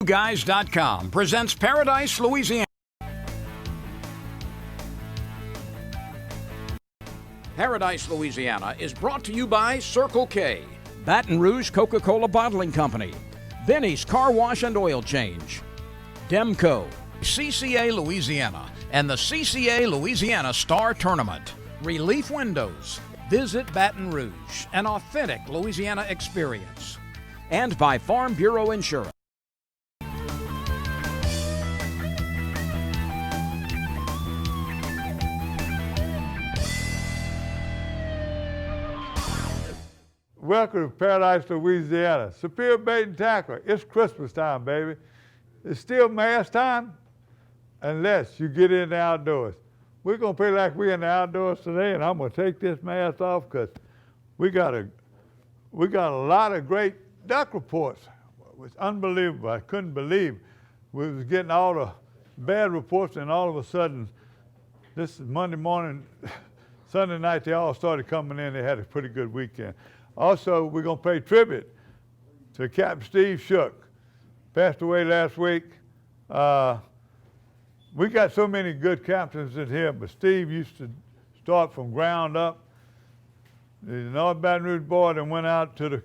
Guys.com presents Paradise, Louisiana. Paradise, Louisiana is brought to you by Circle K, Baton Rouge Coca-Cola Bottling Company, Benny's Car Wash and Oil Change, Demco, CCA Louisiana, and the CCA Louisiana Star Tournament, Relief Windows, Visit Baton Rouge, an authentic Louisiana experience, and by Farm Bureau Insurance. Welcome to Paradise, Louisiana. Superior Bait and Tackle. It's Christmas time, baby. It's still mass time unless you get in the outdoors. We're going to play like we're in the outdoors today, and I'm going to take this mask off because we got a lot of great duck reports. It was unbelievable. I couldn't believe we was getting all the bad reports, and all of a sudden, this is Monday morning, Sunday night, they all started coming in. They had a pretty good weekend. Also, we're going to pay tribute to Captain Steve Shook. Passed away last week. We got so many good captains in here, but Steve used to start from ground up. He's an North Baton Rouge boy and went out to the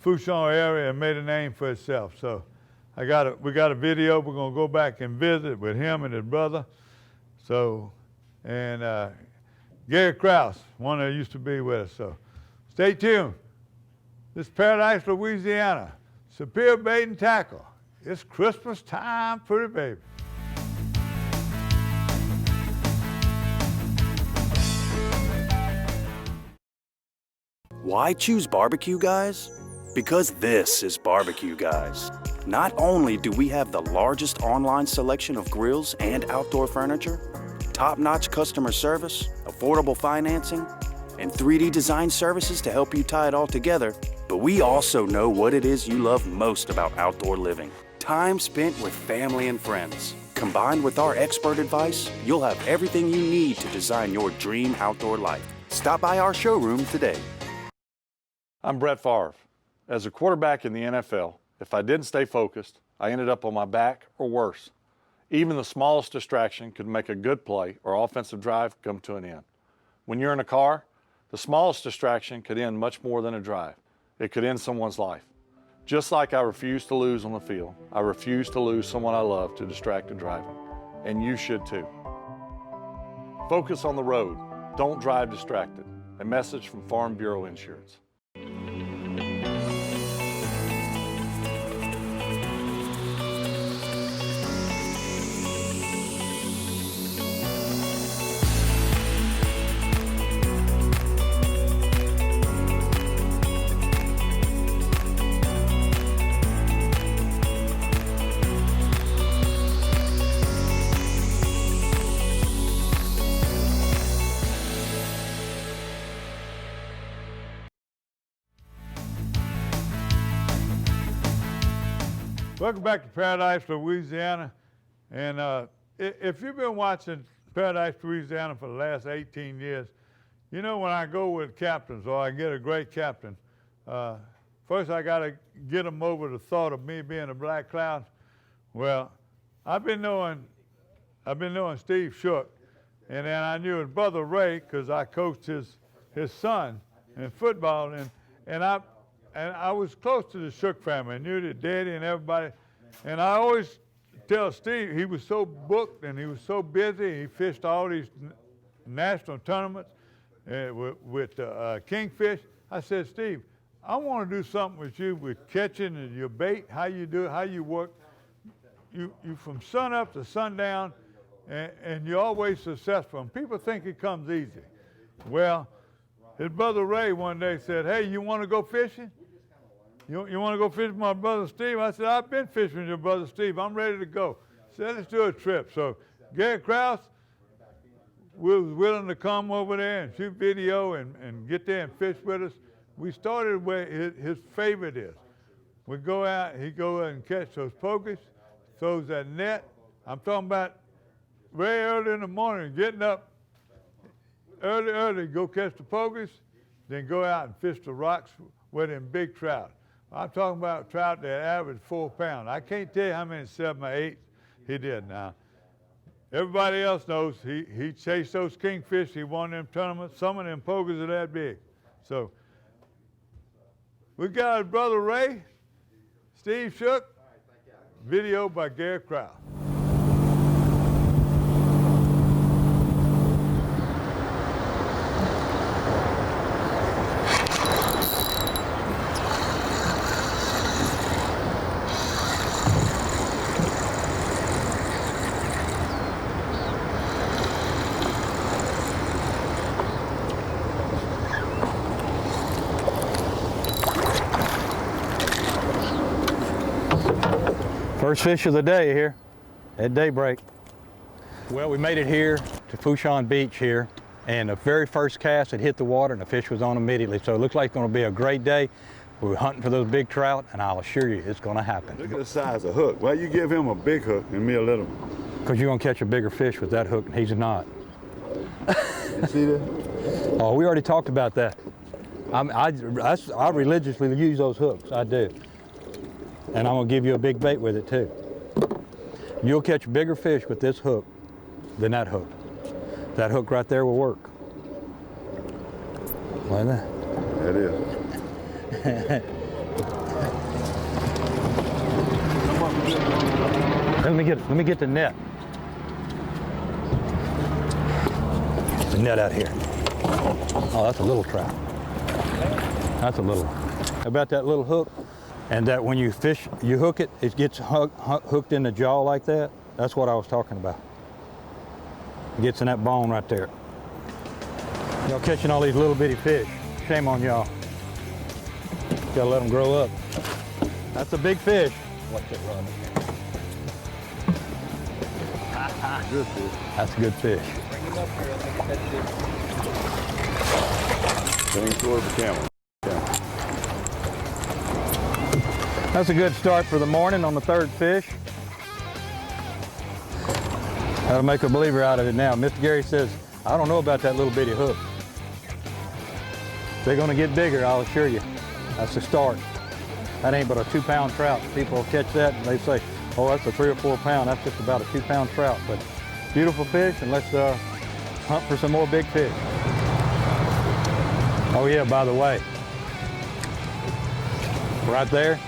Fouchon area and made a name for himself. So we got a video. We're going to go back and visit with him and his brother. So, and Gary Krause, one that used to be with us. So stay tuned. This is Paradise, Louisiana. Superior Bait and Tackle. It's Christmas time, pretty baby. Why choose Barbecue Guys? Because this is Barbecue Guys. Not only do we have the largest online selection of grills and outdoor furniture, top-notch customer service, affordable financing, and 3D design services to help you tie it all together, but we also know what it is you love most about outdoor living. Time spent with family and friends. Combined with our expert advice, you'll have everything you need to design your dream outdoor life. Stop by our showroom today. I'm Brett Favre. As a quarterback in the NFL, if I didn't stay focused, I ended up on my back or worse. Even the smallest distraction could make a good play or offensive drive come to an end. When you're in a car, the smallest distraction could end much more than a drive. It could end someone's life. Just like I refuse to lose on the field, I refuse to lose someone I love to distracted driving. And you should too. Focus on the road. Don't drive distracted. A message from Farm Bureau Insurance. Welcome back to Paradise, Louisiana. And if you've been watching Paradise, Louisiana for the last 18 years, you know when I go with captains or I get a great captain, first I got to get them over the thought of me being a black cloud. Well, I've been knowing Steve Shook, and then I knew his brother Ray because I coached his son in football, and I was close to the Shook family. I knew their daddy and everybody. And I always tell Steve, he was so booked and he was so busy. He fished all these national tournaments with Kingfish. I said, Steve, I want to do something with you with catching and your bait, how you do it, how you work. You from sun up to sundown, and you're always successful. And people think it comes easy. Well, his brother Ray one day said, hey, you want to go fishing? You want to go fishing with my brother Steve? I said, I've been fishing with your brother Steve. I'm ready to go. He said, let's do a trip. So Gary Krause was willing to come over there and shoot video and get there and fish with us. We started where his favorite is. We go out, he go out and catch those pokies, throws that net. I'm talking about very early in the morning, getting up early, go catch the pokies, then go out and fish the rocks with them big trout. I'm talking about trout that average 4 pounds. I can't tell you how many 7 or 8 he did now. Everybody else knows he chased those kingfish. He won them tournaments. Some of them pokies are that big. So we got his brother Ray, Steve Shook, video by Gary Crowell. First fish of the day here at daybreak. Well, we made it here to Fushan Beach here, and the very first cast it hit the water and the fish was on immediately. So it looks like it's going to be a great day. We're hunting for those big trout, and I'll assure you it's going to happen. Look at the size of hook. Why you give him a big hook and me a little one? Because you're going to catch a bigger fish with that hook, and he's not. You see that? Oh, we already talked about that. I religiously use those hooks, I do. And I'm gonna give you a big bait with it too. You'll catch bigger fish with this hook than that hook. That hook right there will work. Like that. That is. Let me get the net. The net out here. Oh, that's a little trout. That's a little one. How about that little hook? And that when you fish, you hook it, it gets hooked in the jaw like that. That's what I was talking about. It gets in that bone right there. Y'all catching all these little bitty fish. Shame on y'all. Gotta let them grow up. That's a big fish. Watch it run. Good fish. That's a good fish. Bring him up here. Bring him toward the camera. That's a good start for the morning on the third fish. That'll make a believer out of it now. Mr. Gary says, I don't know about that little bitty hook. They're gonna get bigger, I'll assure you. That's the start. That ain't but a 2-pound trout. People catch that and they say, oh, that's a 3 or 4 pound. That's just about a 2-pound trout. But beautiful fish, and let's hunt for some more big fish. Oh yeah, by the way, right there,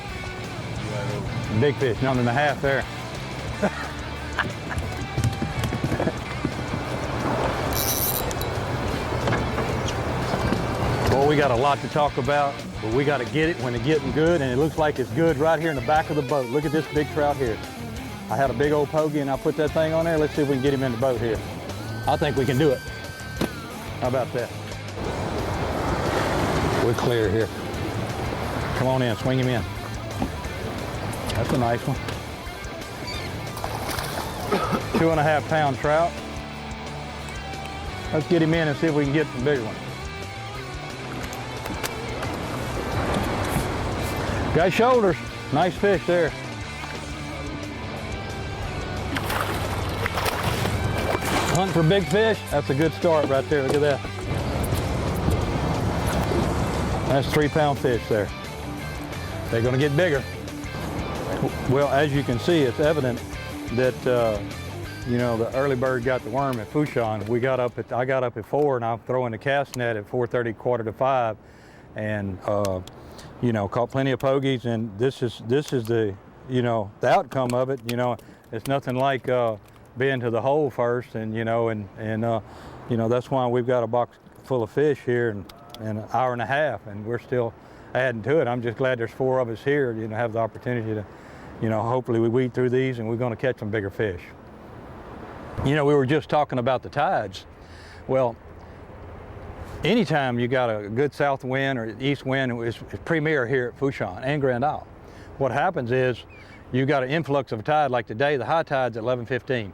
big fish, 1.5 there. Well, we got a lot to talk about, but we got to get it when it's getting good, and it looks like it's good right here in the back of the boat. Look at this big trout here. I had a big old pokey, and I put that thing on there. Let's see if we can get him in the boat here. I think we can do it. How about that? We're clear here. Come on in, swing him in. That's a nice one. 2.5 pound trout. Let's get him in and see if we can get some bigger ones. Got shoulders. Nice fish there. Hunting for big fish. That's a good start right there. Look at that. That's 3-pound fish there. They're going to get bigger. Well, as you can see, it's evident that you know, the early bird got the worm at Fushan. I got up at 4, and I'm throwing the cast net at 4:30, 4:45, and you know, caught plenty of pogies. And this is the, you know, the outcome of it. You know, it's nothing like being to the hole first, and you know, and you know, that's why we've got a box full of fish here in an hour and a half, and we're still adding to it. I'm just glad there's 4 of us here, you know, have the opportunity to, you know, hopefully we weed through these and we're going to catch some bigger fish. You know, we were just talking about the tides. Well, anytime you got a good south wind or east wind, it's premier here at Fushan and Grand Isle. What happens is you got an influx of a tide like today. The high tide's at 11:15.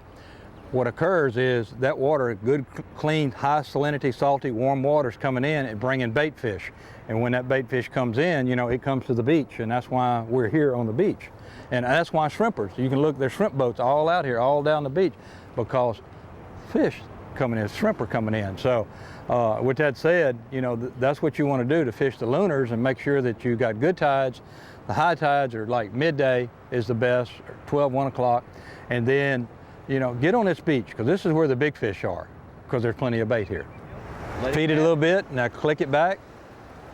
What occurs is that water, good, clean, high salinity, salty, warm water's coming in and bringing bait fish. And when that bait fish comes in, you know, it comes to the beach, and that's why we're here on the beach. And that's why shrimpers, you can look, there's shrimp boats all out here, all down the beach, because fish coming in, shrimp are coming in. So with that said, you know, that's what you want to do to fish the lunars and make sure that you got good tides The high tides are like midday is the best, or 12, 1 o'clock. And then, you know, get on this beach, because this is where the big fish are, because there's plenty of bait here. Feed it a little bit, now click it back.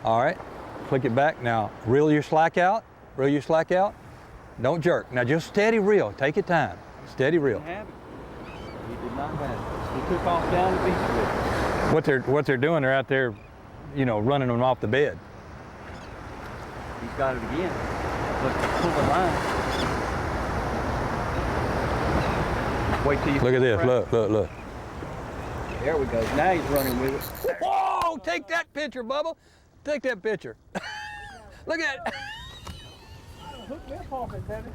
All right, click it back. Now reel your slack out, reel your slack out. Don't jerk. Now just steady reel, take your time. Steady reel. He did not have it. He took off down the beach with it. What they're doing, they're out there, you know, running them off the bed. He's got it again. Look, pull the line. Wait till you Look at this, look, look, look. There we go. Now he's running with it. Whoa, take that picture, Bubba. Take that picture. Look at it. Hook me up off it, baby.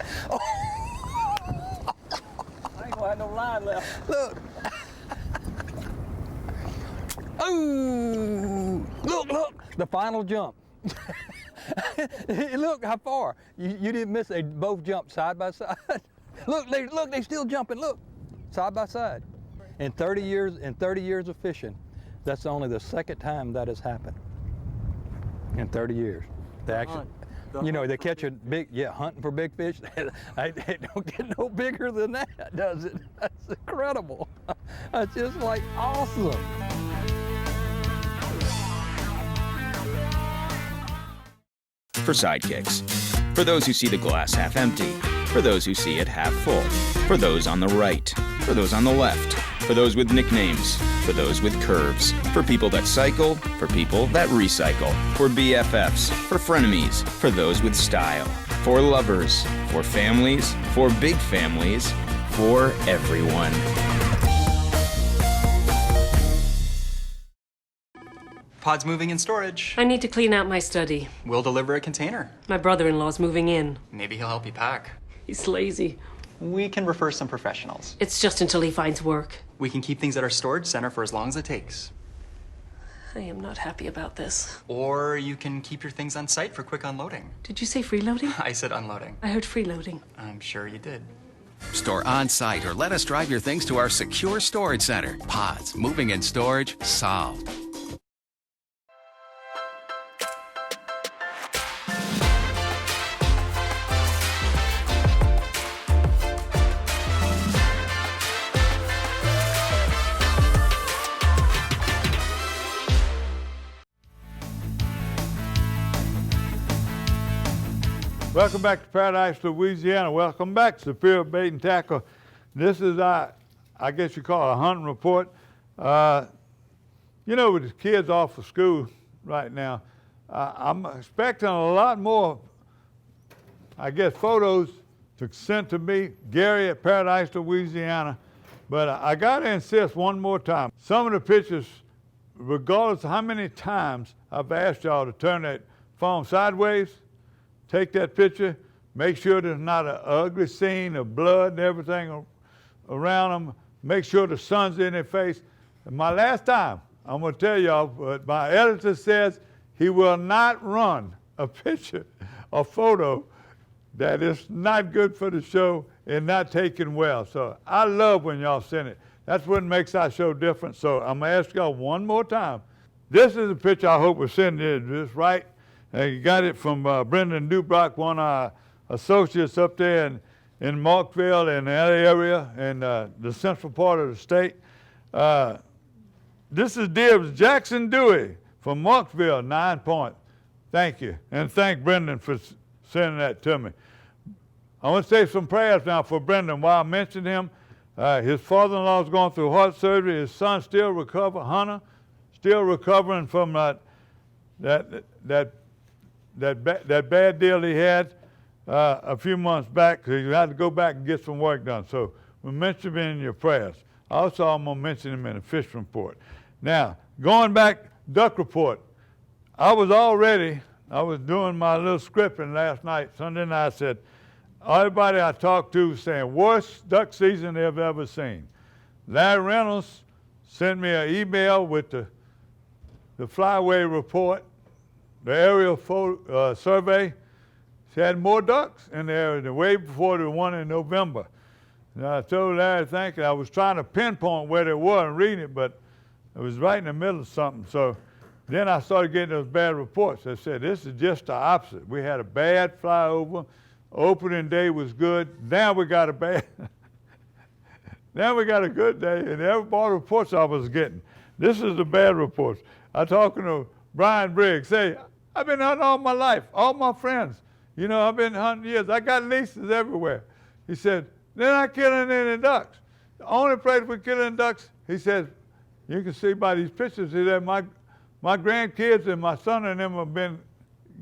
I ain't gonna have no line left. Look. Oh, look, look, the final jump. Look how far. You didn't miss. They both jumped side by side. Look, they still jumping. Look, side by side. In 30 years of fishing, that's only the second time that has happened. In 30 years, they actually, you know, they catch a big, hunting for big fish. They don't get no bigger than that, does it? That's incredible. That's just like awesome. For sidekicks. For those who see the glass half empty. For those who see it half full. For those on the right. For those on the left. For those with nicknames. For those with curves. For people that cycle. For people that recycle. For BFFs. For frenemies. For those with style. For lovers. For families. For big families. For everyone. Pod's moving in storage. I need to clean out my study. We'll deliver a container. My brother-in-law's moving in. Maybe he'll help you pack. He's lazy. We can refer some professionals. It's just until he finds work. We can keep things at our storage center for as long as it takes. I am not happy about this. Or you can keep your things on site for quick unloading. Did you say freeloading? I said unloading. I heard freeloading. I'm sure you did. Store on site or let us drive your things to our secure storage center. Pods, moving and storage, solved. Welcome back to Paradise, Louisiana. Welcome back to Superior Bait and Tackle. This is, I guess you call it a hunting report. You know, with the kids off of school right now, I'm expecting a lot more, I guess, photos to send to me, Gary at Paradise, Louisiana. But I got to insist one more time. Some of the pictures, regardless of how many times I've asked y'all to turn that phone sideways, take that picture, make sure there's not an ugly scene of blood and everything around them. Make sure the sun's in their face. And my last time, I'm going to tell y'all, but my editor says he will not run a picture or photo that is not good for the show and not taken well. So I love when y'all send it. That's what makes our show different. So I'm going to ask y'all one more time. This is a picture I hope we're sending this right. You got it from Brendan Dubrock, one of our associates up there in Markville and that area in the central part of the state. This is Dibs Jackson Dewey from Markville, 9 Point. Thank you. And thank Brendan for sending that to me. I want to say some prayers now for Brendan. While I mentioned him, his father-in-law is going through heart surgery. His son still recovering, Hunter, still recovering from that bad deal he had a few months back, because he had to go back and get some work done. So we mention him in your prayers. Also, I'm going to mention him in the fish report. Now, going back, duck report. I was doing my little scripting last night. Sunday night, I said, everybody I talked to was saying, worst duck season they've ever seen. Larry Reynolds sent me an email with the flyway report. The aerial survey had more ducks in the area than way before the one in November. And I told Larry, thank you. I was trying to pinpoint where they were and reading it, but it was right in the middle of something. So Then I started getting those bad reports. They said, this is just the opposite. We had a bad flyover. Opening day was good. Now we got a bad, now we got a good day, and every all the reports I was getting. This is the bad reports. I talking to Brian Briggs. Say, I've been hunting all my life, all my friends. You know, I've been hunting years. I got leases everywhere. He said, they're not killing any ducks. The only place we're killing ducks, he says, you can see by these pictures that my grandkids and my son and them have been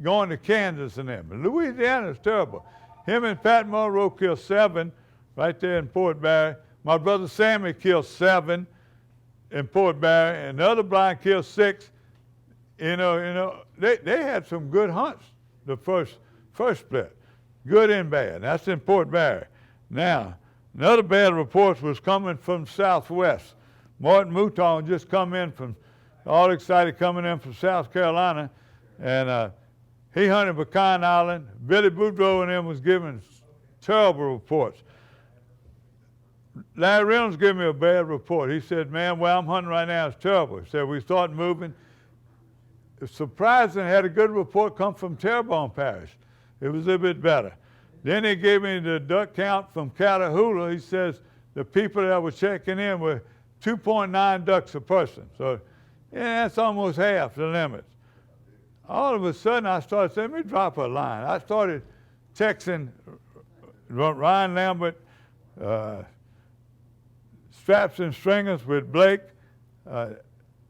going to Kansas and them. And Louisiana is terrible. Him and Pat Monroe killed 7 right there in Fort Barry. My brother Sammy killed 7 in Fort Barry, and the other Brian killed 6. You know, they had some good hunts the first split, good and bad. That's in Fort Barry. Now, another bad report was coming from Southwest. Martin Mouton just come in from, all excited coming in from South Carolina, and he hunted Pecan Island. Billy Boudreaux and them was giving terrible reports. Larry Reynolds gave me a bad report. He said, man, where I'm hunting right now is terrible. He said, we started moving. It's surprising, had a good report come from Terrebonne Parish. It was a little bit better. Then he gave me the duck count from Catahoula. He says the people that were checking in were 2.9 ducks a person. So, yeah, that's almost half the limit. All of a sudden, I started saying, let me drop a line. I started texting Ryan Lambert, Straps and Stringers with Blake.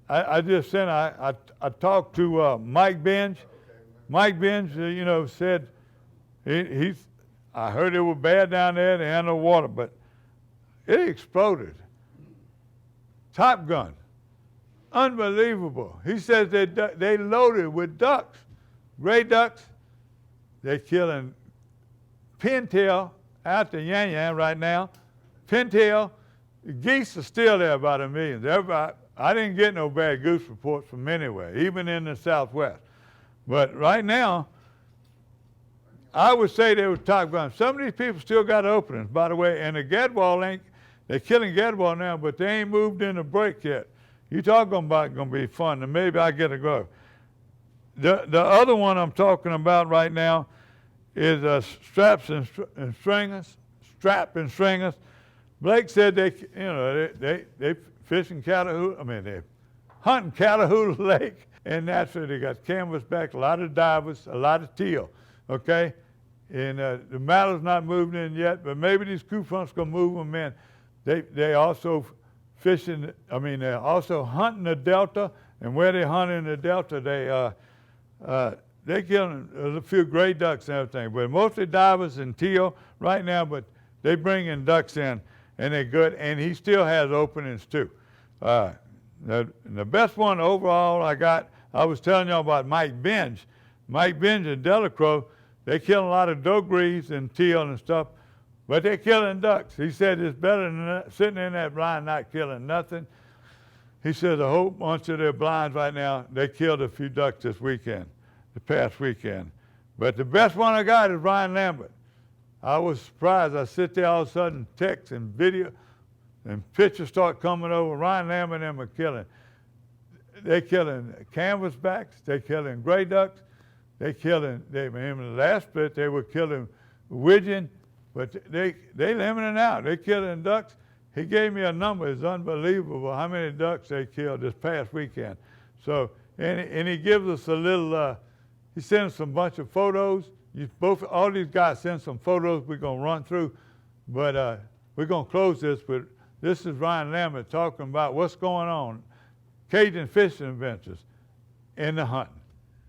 I just sent, I talked to Mike Binge. Mike Binge, you know, said, I heard it was bad down there, they had no water, but it exploded. Top Gun. Unbelievable. He says they loaded with ducks, gray ducks. They're killing pintail out to Yan Yan right now. Pintail, geese are still there by the millions. Everybody, I didn't get no bad goose reports from anywhere, even in the Southwest. But right now, I would say they were top gun. Some of these people still got openings, by the way, and the gadwall they're killing gadwall now, but they ain't moved in the break yet. You talking about going to be fun, and maybe I get a go. The other one I'm talking about right now is Straps and Stringers. Strap and Stringers. Blake said they fishing Catahoula. I mean, they hunting Catahoula Lake, and naturally they got canvasback, a lot of divers, a lot of teal. Okay, and the mallow's not moving in yet, but maybe these coup fronts gonna move them in. They also fishing. I mean, they're also hunting the delta, and where they hunt in the delta, they killing a few gray ducks and everything, but mostly divers and teal right now. But they bringing ducks in, and they're good. And he still has openings too. The best one overall I was telling y'all about Mike Binge. Mike Binge and Delacroix, they kill a lot of dogrees and teal and stuff, but they're killing ducks. He said it's better than sitting in that blind not killing nothing. He said a whole bunch of their blinds right now, they killed a few ducks this past weekend. But the best one I got is Ryan Lambert. I was surprised. I sit there all of a sudden, text and video, and pictures start coming over. Ryan Lambert and them are killing. They're killing canvasbacks, they're killing gray ducks, in the last split, they were killing widgeon, but they limiting out. They're killing ducks. He gave me a number. It's unbelievable how many ducks they killed this past weekend. So, and he gives us a little, he sends some bunch of photos. All these guys send some photos we're going to run through, but we're going to close this. But this is Ryan Lambert talking about what's going on, Cajun fishing adventures in the hunting.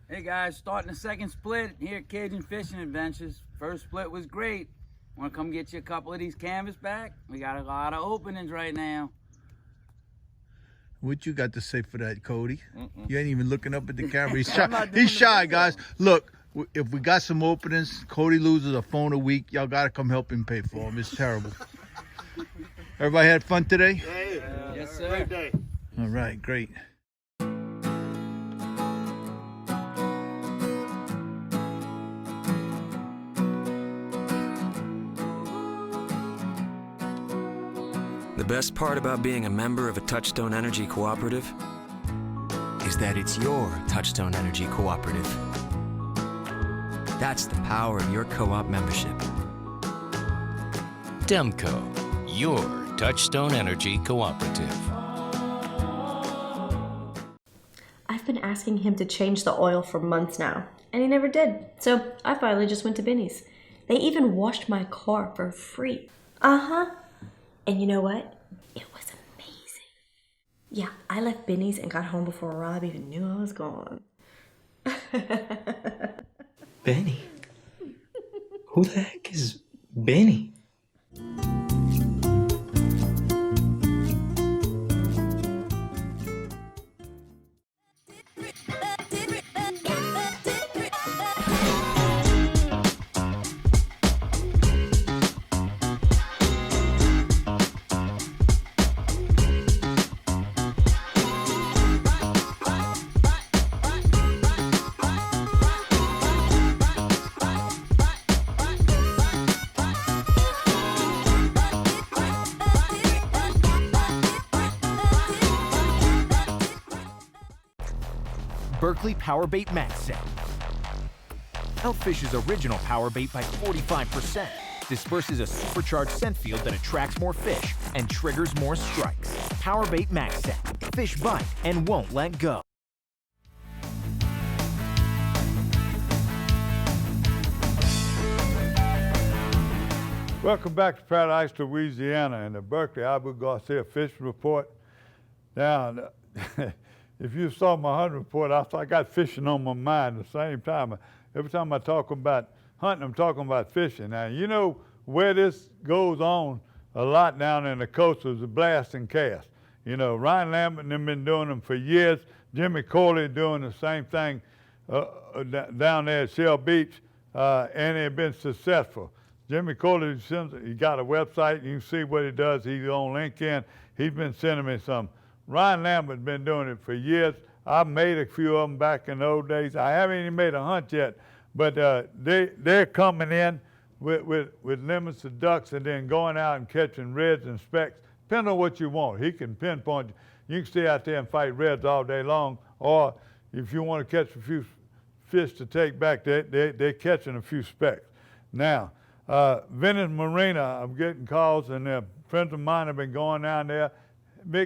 Hey guys, starting the second split here at Cajun Fishing Adventures. First split was great. Want to come get you a couple of these canvas back? We got a lot of openings right now. What you got to say for that, Cody? You ain't even looking up at the camera. He's shy. He's shy, guys. Look, if we got some openings, Cody loses a phone a week. Y'all got to come help him pay for them. It's terrible. Everybody had fun today? Yeah. Yes, sir. Great day. All right, great. The best part about being a member of a Touchstone Energy cooperative is that it's your Touchstone Energy Cooperative. That's the power of your co-op membership. Demco, your Touchstone Energy Cooperative. I've been asking him to change the oil for months now, and he never did. So I finally just went to Benny's. They even washed my car for free. Uh-huh. And you know what? It was amazing. Yeah, I left Benny's and got home before Rob even knew I was gone. Benny? Who the heck is Benny? Berkeley Power Bait Max Set. Outfishes original power bait by 45%. Disperses a supercharged scent field that attracts more fish and triggers more strikes. Power Bait Max Set. Fish bite and won't let go. Welcome back to Paradise, Louisiana, and the Berkeley Abu Garcia Fishing Report. Now, if you saw my hunting report, I got fishing on my mind at the same time. Every time I talk about hunting, I'm talking about fishing. Now, you know where this goes on a lot down in the coast is the blast and cast. You know, Ryan Lambert and them been doing them for years. Jimmy Corley doing the same thing down there at Shell Beach, and they've been successful. Jimmy Corley, he got a website. You can see what he does. He's on LinkedIn. He's been sending me some. Ryan Lambert's been doing it for years. I've made a few of them back in the old days. I haven't even made a hunt yet, but they're coming in with limits of ducks and then going out and catching reds and specks. Depending on what you want. He can pinpoint. You can stay out there and fight reds all day long, or if you want to catch a few fish to take back, they're catching a few specks. Now, Venice Marina, I'm getting calls, and friends of mine have been going down there.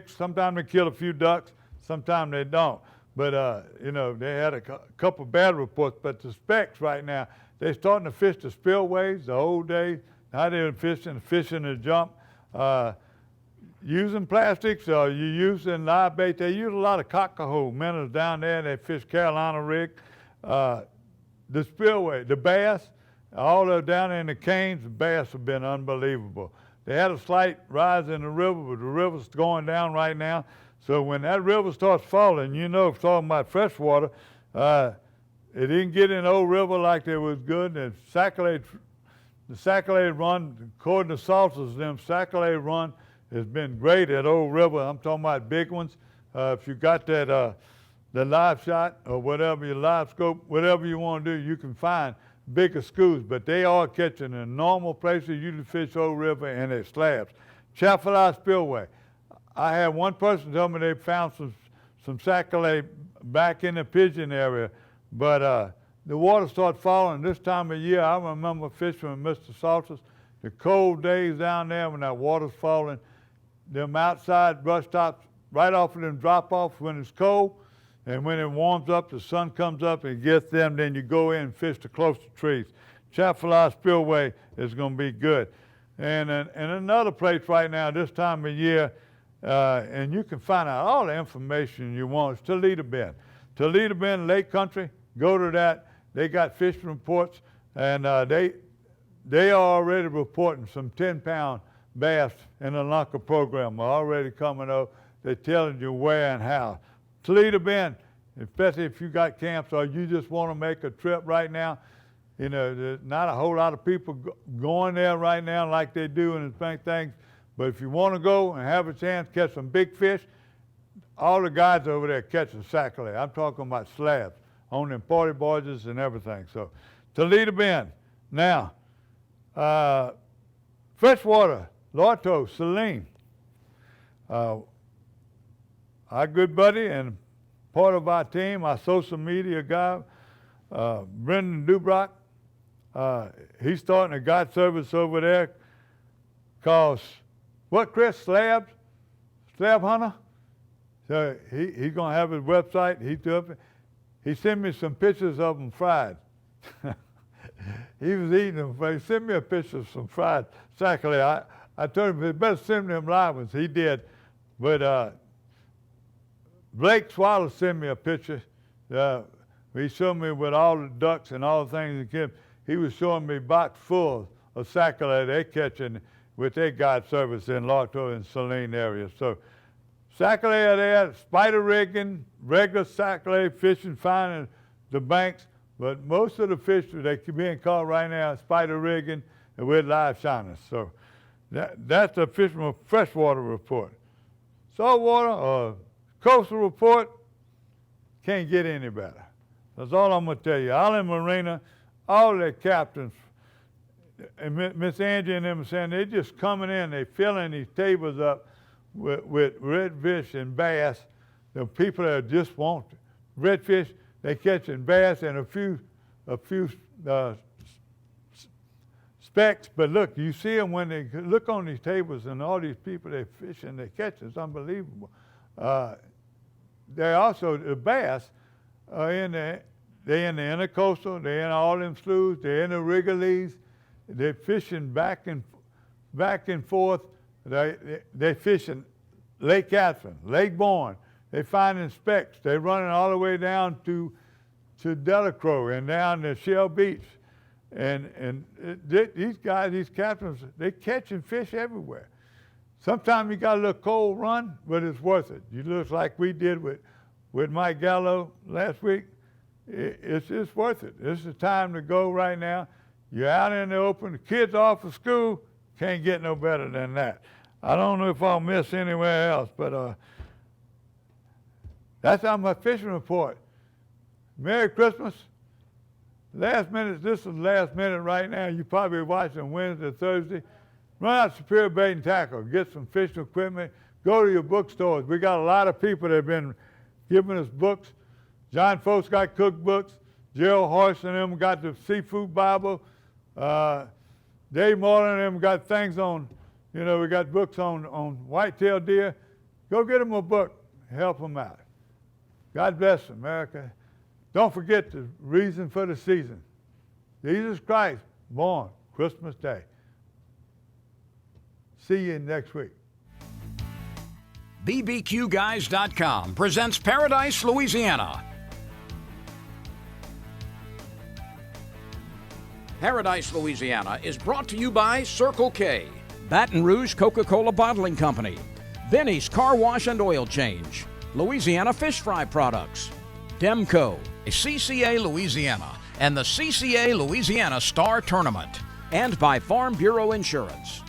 Sometimes they kill a few ducks, sometimes they don't. But, you know, they had a couple bad reports. But the specks right now, they're starting to fish the spillways, the old days. Now they're fishing the jump. Using plastics, or you using live bait. They use a lot of cockahoe minnows down there. They fish Carolina rig. The spillway, the bass, all of down in the canes, the bass have been unbelievable. They had a slight rise in the river, but the river's going down right now. So when that river starts falling, you know, if talking about freshwater, it didn't get in the old river like they was good. And the Sac-A-Lade run, according to Salters, Sac-A-Lade run has been great at Old River. I'm talking about big ones. If you got that, the live shot or whatever, your live scope, whatever you want to do, you can find bigger schools, but they are catching in normal places. You can fish Old River and at slabs. Chaffalot Spillway. I had one person tell me they found some Sac-A-Lade back in the Pigeon area, but the water started falling this time of year. I remember fishing with Mr. Salters, the cold days down there when that water's falling, them outside brush tops, right off of them drop off when it's cold, and when it warms up, the sun comes up and gets them, then you go in and fish the closer trees. Chaffalot Spillway is going to be good. And another place right now, this time of year, and you can find out all the information you want, is Toledo Bend. Toledo Bend, Lake Country, go to that. They got fishing reports, and they are already reporting some 10-pound bass in the Lunker program are already coming up. They're telling you where and how. Toledo Bend, especially if you got camps or you just want to make a trip right now, you know, there's not a whole lot of people going there right now like they do in the things. But if you want to go and have a chance to catch some big fish, all the guys over there catching Sac-A-Lade. I'm talking about slabs on them 40 barges and everything. So Toledo Bend. Now, freshwater, Lorto, Saline. Our good buddy and part of our team, our social media guy, Brendan Dubrock. He's starting a God service over there called, what, Chris? Slab Hunter? So he's going to have his website. He sent me some pictures of them fried. He was eating them, but he sent me a picture of some fried sac-a-lait. I told him he better send me them live ones. He did. But Blake Swallow sent me a picture. He showed me with all the ducks and all the things. He was showing me box full of sac-a-lait they catching with their God service in Lawton and Saline area. So sac-a-lait are there, spider rigging, regular sac-a-lait fishing, finding the banks. But most of the fish that are being caught right now is spider rigging and with live shiners. So that's the fisherman freshwater report. Saltwater, coastal report, can't get any better. That's all I'm going to tell you. Island Marina, all their captains, and Miss Angie and them are saying they're just coming in, they're filling these tables up with redfish and bass. The people that just want redfish, they catching bass and a few specks. But look, you see them when they look on these tables, and all these people they fishing, they catch. It's unbelievable. They also the bass are in the intercoastal. They're in all them sloughs. They're in the Wrigley's. They're fishing back and forth. They're fishing Lake Catherine, Lake Bourne. They're finding specks. They're running all the way down to Delacroix and down to Shell Beach. And these guys, these captains, they're catching fish everywhere. Sometimes you got a little cold run, but it's worth it. You look like we did with Mike Gallo last week. It's worth it. This is the time to go right now. You're out in the open. The kids off of school. Can't get no better than that. I don't know if I'll miss anywhere else, but that's on my fishing report. Merry Christmas. Last minute, this is the last minute right now. You probably watching Wednesday, Thursday. Run out Superior Bait and Tackle. Get some fishing equipment. Go to your bookstores. We got a lot of people that have been giving us books. John Folks got cookbooks. Gerald Horst and them got the Seafood Bible. Dave Marlin and them got things on, we got books on whitetail deer. Go get them a book. Help them out. God bless America. Don't forget the reason for the season. Jesus Christ, born Christmas Day. See you next week. BBQGuys.com presents Paradise, Louisiana. Paradise, Louisiana is brought to you by Circle K, Baton Rouge Coca-Cola Bottling Company, Benny's Car Wash and Oil Change, Louisiana Fish Fry Products, Demco, CCA Louisiana, and the CCA Louisiana Star Tournament, and by Farm Bureau Insurance.